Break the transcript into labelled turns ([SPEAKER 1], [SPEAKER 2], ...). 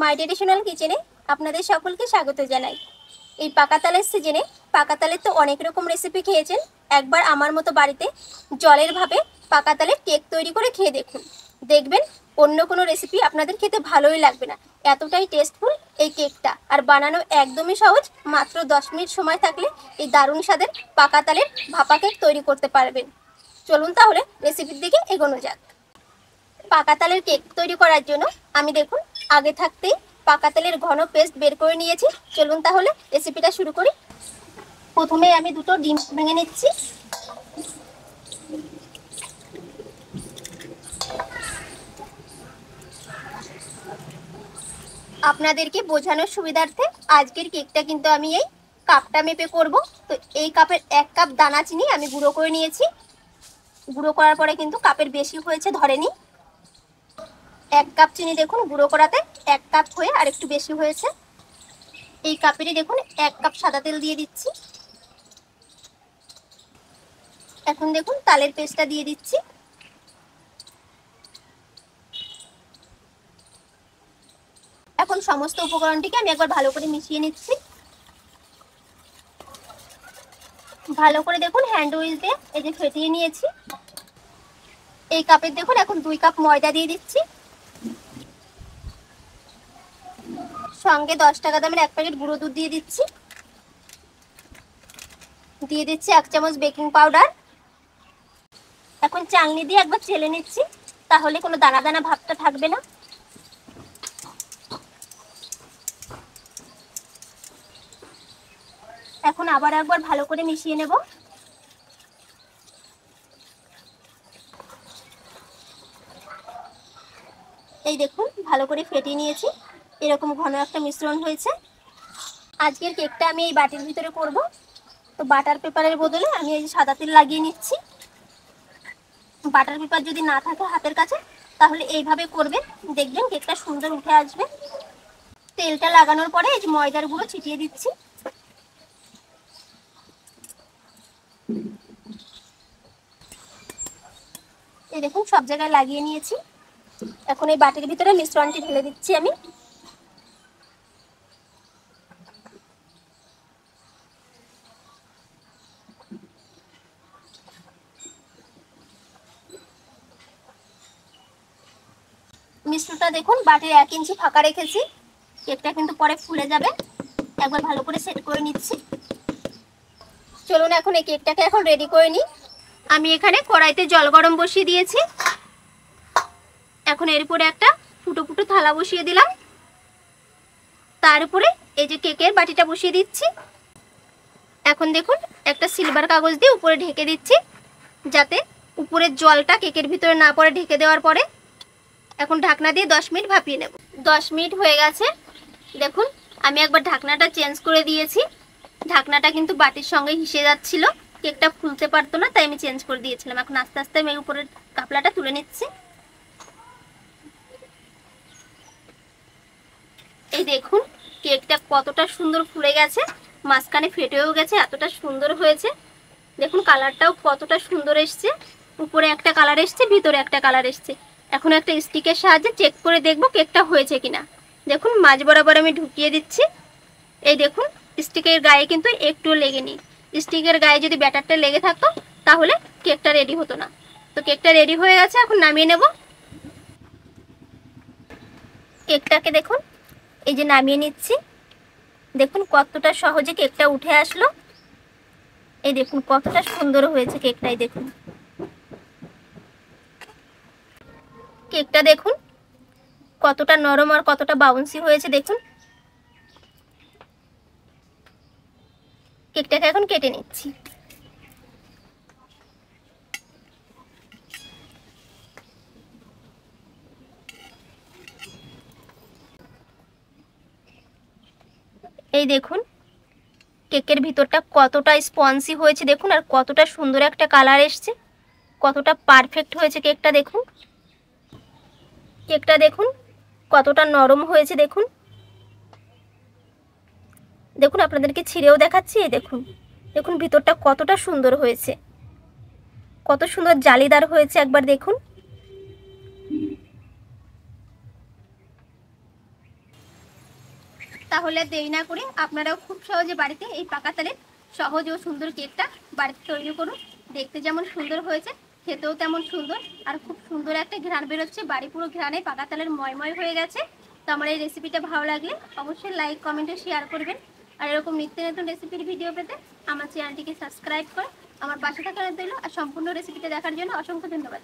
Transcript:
[SPEAKER 1] মাই traditional কিচেনে আপনাদের সকলকে স্বাগত জানাই। এই পাকাতালের সিজনে পাকাতালের তো অনেক রকম রেসিপি খেয়েছেন। একবার আমার মতো বাড়িতে জলের ভাবে পাকাতালের কেক তৈরি করে খেয়ে দেখুন। দেখবেন অন্য কোনো রেসিপি আপনাদের খেতে ভালোই লাগবে না, এতটাই টেস্টফুল এই কেকটা। আর বানানো একদমই সহজ, মাত্র 10 মিনিট সময় থাকলে এই দারুণ স্বাদের পাকাতালের ভাপা কেক তৈরি করতে পারবেন। চলুন তাহলে রেসিপির দিকে এগোনো যাক। পাকাতালের কেক তৈরি করার জন্য আমি দেখুন আগে থাকতেই পাকাতালের ঘন পেস্ট বের করে নিয়েছি। চলুন তাহলে রেসিপিটা শুরু করি। প্রথমে আমি দুটো ডিম ভেঙে নিচ্ছি। আপনাদেরকে বোঝানোর সুবিধার্থে আজকের কেকটা কিন্তু আমি এই কাপটা মেপে করব। তো এই কাপের 1 কাপ দানা চিনি আমি গুঁড়ো করে নিয়েছি। গুঁড়ো করার পরে কিন্তু কাপের বেশি হয়েছে ধরেনি। 1 কাপ চিনি দেখুন গুঁড়ো করাতে 1 কাপ হয়ে আর একটু বেশি হয়েছে। এই কাপেরই দেখুন 1 কাপ সাদা তেল দিয়ে দিচ্ছি। এখন দেখুন তালের পেস্টটা দিয়ে দিচ্ছি। এখন সমস্ত উপকরণটিকে আমি একবার ভালো করে মিশিয়ে নিচ্ছি। ভালো করে দেখুন হ্যান্ড হুইল দিয়ে এই যে ফেটিয়ে নিয়েছি। এই কাপের দেখুন এখন 2 কাপ ময়দা দিয়ে দিচ্ছি। সঙ্গে 10 টাকা দামের 1 প্যাকেট গুঁড়ো দুধ দিয়ে দিচ্ছি। দিয়ে দিচ্ছি 1 চামচ বেকিং পাউডার। এখন চালনি দিয়ে একবার চেলে নিচ্ছি, তাহলে কোনো দানা দানা ভাবটা থাকবে না। এখন আবার একবার ভালো করে মিশিয়ে নেব। এই দেখুন ভালো করে ফেটিয়ে নিয়েছি, এরকম ঘন একটা মিশ্রণ হয়েছে। আজকের কেকটা আমি এই বাটির ভিতরে করব। তো বাটার পেপারের বদলে আমি এই সাদা তেল লাগিয়ে নিচ্ছি। বাটার পেপার যদি না থাকে হাতের কাছে তাহলে এইভাবে করবেন, দেখবেন কেকটা সুন্দর উঠে আসবে। তেলটা লাগানোর পরে এই যে ময়দার গুঁড়ো ছিটিয়ে দিচ্ছি। এই দেখুন সব জায়গায় লাগিয়ে নিয়েছি। এখন এই বাটির ভিতরে মিশ্রণটি ঢেলে দিচ্ছি আমি। মিশ্রণটা দেখুন বাটির 1 ইঞ্চি ফাঁকা রেখেছি, কেকটা কিন্তু পরে ফুলে যাবে। একবার ভালো করে সেট করে নিচ্ছি। চলুন এখন এই কেকটাকে এখন রেডি করে নিই। আমি এখানে কড়াইতে জল গরম বসিয়ে দিয়েছি। এখন এর উপরে একটা ফুটো ফুটো থালা বসিয়ে দিলাম। তার উপরে এই যে কেকের বাটিটা বসিয়ে দিচ্ছি। এখন দেখুন একটা সিলভার কাগজ দিয়ে উপরে ঢেকে দিচ্ছি, যাতে উপরের জলটা কেকের ভিতরে না পড়ে। ঢেকে দেওয়ার পরে এখন ঢাকনা দিয়ে 10 মিনিট ভাপিয়ে নেব। 10 মিনিট হয়ে গেছে। দেখুন আমি একবার ঢাকনাটা চেঞ্জ করে দিয়েছি। ঢাকনাটা কিন্তু বাটির সঙ্গে হিসে যাচ্ছিল, কেকটা ফুলতে পারতো না, তাই আমি চেঞ্জ করে দিয়েছিলাম। এখন আস্তে আস্তে আমি উপরের কাপলাটা তুলে নিচ্ছি। এই দেখুন কেকটা কতটা সুন্দর ফুলে গেছে, মাঝখানে ফেটেও গেছে, এতটা সুন্দর হয়েছে। দেখুন কালারটাও কতটা সুন্দর এসছে। উপরে একটা কালার এসছে, ভিতরে একটা কালার এসছে। এখন একটা স্টিকের সাহায্যে চেক করে দেখবো কেকটা হয়েছে কিনা। দেখুন মাঝ বরাবর আমি ঢুকিয়ে দিচ্ছি। এই দেখুন স্টিকের গায়ে কিন্তু একটুও লেগেনি। স্টিকের গায়ে যদি ব্যাটারটা লেগে থাকতো তাহলে কেকটা রেডি হতো না। তো কেকটা রেডি হয়ে গেছে, এখন নামিয়ে নেব। কেকটাকে দেখুন এই যে নামিয়ে নিচ্ছি। দেখুন কতটা সহজে কেকটা উঠে আসলো। এই দেখুন কতটা সুন্দর হয়েছে কেকটাই। দেখুন কেকটা দেখুন কতটা নরম আর কতটা বাউন্সি হয়েছে। দেখুন কেকটাকে এখন কেটে নিচ্ছি। এই দেখুন কেকের ভিতরটা কতটা স্পঞ্জি হয়েছে দেখুন, আর কতটা সুন্দর একটা কালার এসছে, কতটা পারফেক্ট হয়েছে কেকটা। দেখুন কেকটা দেখুন কতটা নরম হয়েছে। দেখুন দেখুন আপনাদেরকে ছিঁড়েও দেখাচ্ছি। এই দেখুন দেখুন ভিতরটা কতটা সুন্দর হয়েছে, কত সুন্দর জালিদার হয়েছে। একবার দেখুন তাহলে আর দেরি না করে আপনারাও খুব সহজে বাড়িতে এই পাকা তালের সহজ ও সুন্দর কেকটা বাড়িতে তৈরি করুন। দেখতে যেমন সুন্দর হয়েছে, খেতেও তেমন সুন্দর, আর খুব সুন্দর একটা ঘ্রাণ বেরোচ্ছে, বাড়ি পুরো ঘ্রাণে পাকা তালের ময়ময় হয়ে গেছে। তো আমার এই রেসিপিটা ভালো লাগলে অবশ্যই লাইক কমেন্টে শেয়ার করবেন। আর এরকম নিত্য নতুন রেসিপির ভিডিও পেতে আমার চ্যানেলটিকে সাবস্ক্রাইব করে আমার পাশে থাকার রইল। আর সম্পূর্ণ রেসিপিটা দেখার জন্য অসংখ্য ধন্যবাদ।